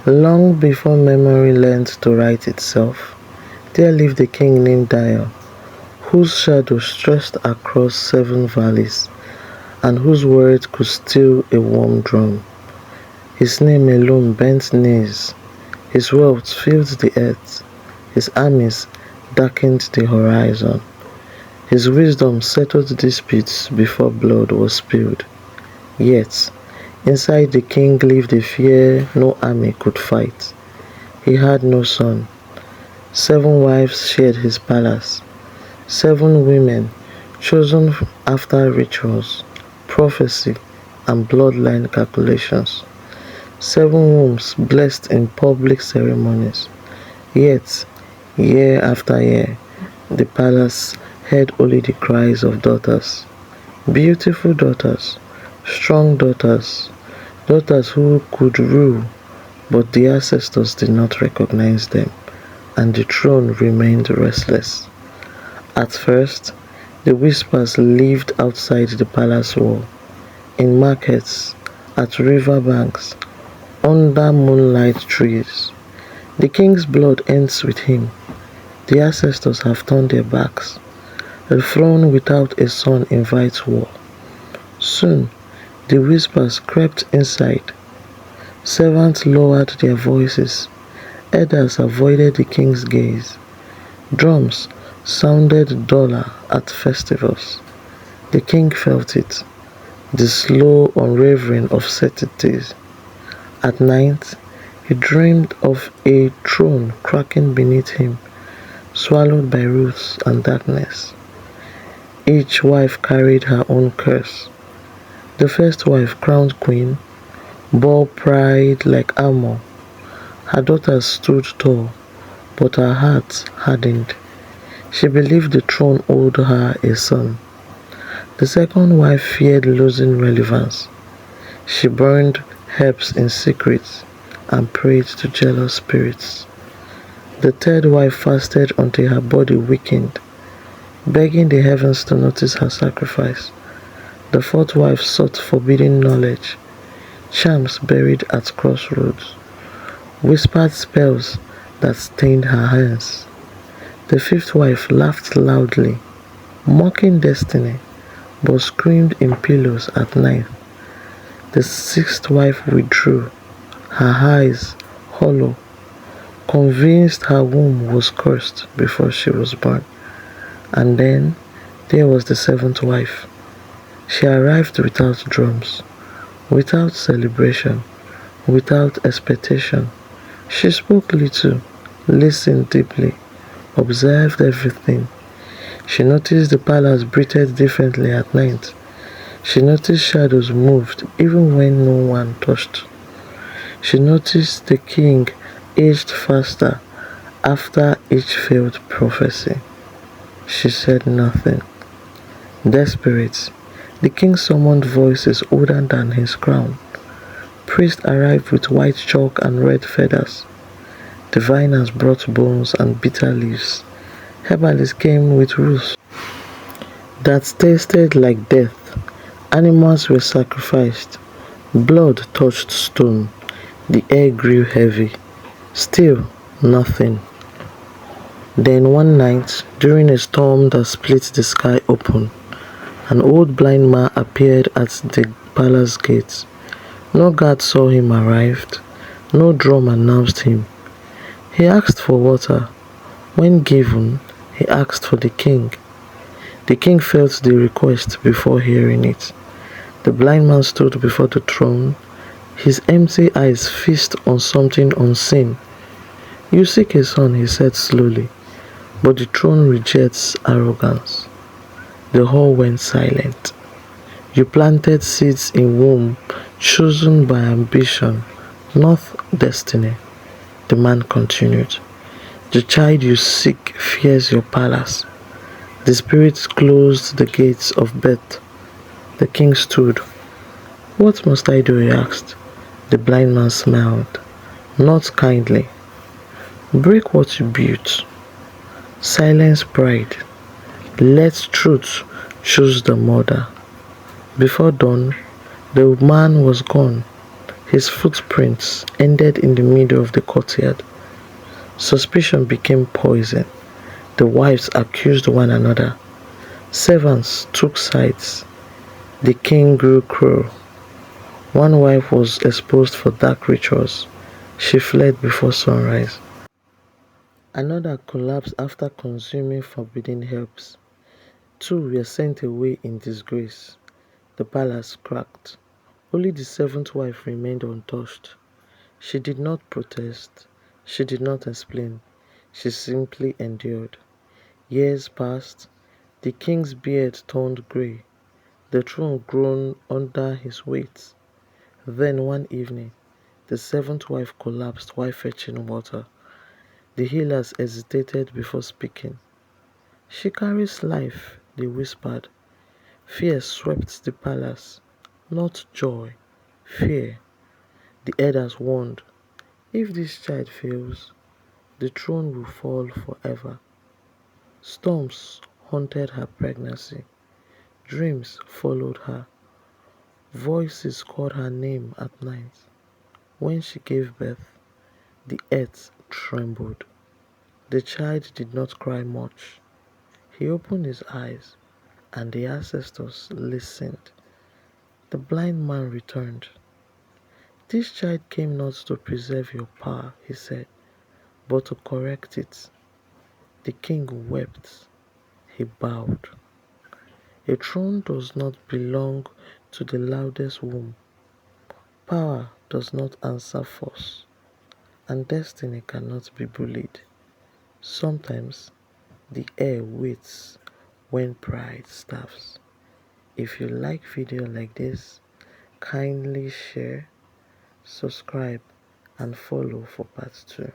Long before memory learned to write itself, there lived a king named Dio, whose shadow stretched across 7 valleys, and whose words could still a warm drum. His name alone bent knees, his wealth filled the earth, his armies darkened the horizon. His wisdom settled disputes before blood was spilled. Yet, inside the king lived a fear no army could fight. He had no son. 7 wives shared his palace. 7 women, chosen after rituals, prophecy, and bloodline calculations. 7 wombs blessed in public ceremonies. Yet, year after year, the palace heard only the cries of daughters. Beautiful daughters, strong daughters, daughters who could rule, but the ancestors did not recognize them, and the throne remained restless. At first, the whispers lived outside the palace wall, in markets, at river banks, under moonlight trees. The king's blood ends with him. The ancestors have turned their backs. A throne without a son invites war. Soon, the whispers crept inside. Servants lowered their voices. Elders avoided the king's gaze. Drums sounded duller at festivals. The king felt it, the slow unwavering of certainties. At night, he dreamed of a throne cracking beneath him, swallowed by roots and darkness. Each wife carried her own curse. The first wife, crowned queen, bore pride like armor. Her daughters stood tall, but her heart hardened. She believed the throne owed her a son. The second wife feared losing relevance. She burned herbs in secret and prayed to jealous spirits. The third wife fasted until her body weakened, begging the heavens to notice her sacrifice. The fourth wife sought forbidden knowledge, charms buried at crossroads, whispered spells that stained her hands. The fifth wife laughed loudly, mocking destiny, but screamed in pillows at night. The sixth wife withdrew, her eyes hollow, convinced her womb was cursed before she was born. And then there was the seventh wife. She arrived without drums, without celebration, without expectation. She spoke little, listened deeply, observed everything. She noticed the palace breathed differently at night. She noticed shadows moved even when no one touched. She noticed the king aged faster after each failed prophecy. She said nothing. Desperate, the king summoned voices older than his crown. Priests arrived with white chalk and red feathers. Diviners brought bones and bitter leaves. Herbalists came with roots that tasted like death. Animals were sacrificed. Blood touched stone. The air grew heavy. Still, nothing. Then one night, during a storm that split the sky open, an old blind man appeared at the palace gate. No guard saw him arrived. No drum announced him. He asked for water. When given, he asked for the king. The king felt the request before hearing it. The blind man stood before the throne, his empty eyes fixed on something unseen. "You seek a son," he said slowly, "but the throne rejects arrogance." The hall went silent. "You planted seeds in womb chosen by ambition, not destiny," the man continued. "The child you seek fears your palace." The spirits closed the gates of birth. The king stood. "What must I do?" he asked. The blind man smiled, not kindly. "Break what you built. Silence pride. Let truth choose the mother." Before dawn, the man was gone. His footprints ended in the middle of the courtyard. Suspicion became poison. The wives accused one another. Servants took sides. The king grew cruel. One wife was exposed for dark rituals. She fled before sunrise. Another collapsed after consuming forbidden herbs. Two were sent away in disgrace. The palace cracked. Only the seventh wife remained untouched. She did not protest. She did not explain. She simply endured. Years passed. The king's beard turned grey. The throne groaned under his weight. Then one evening, the seventh wife collapsed while fetching water. The healers hesitated before speaking. "She carries life," they whispered. Fear swept the palace. Not joy, fear. The elders warned, "If this child fails, the throne will fall forever." Storms haunted her pregnancy. Dreams followed her. Voices called her name at night. When she gave birth, the earth trembled. The child did not cry much. He opened his eyes, and the ancestors listened. The blind man returned. "This child came not to preserve your power," he said, "but to correct it." The king wept. He bowed. A throne does not belong to the loudest womb. Power does not answer force, and destiny cannot be bullied. Sometimes the air waits when pride starves. If you like video like this, kindly share, subscribe, and follow for part 2.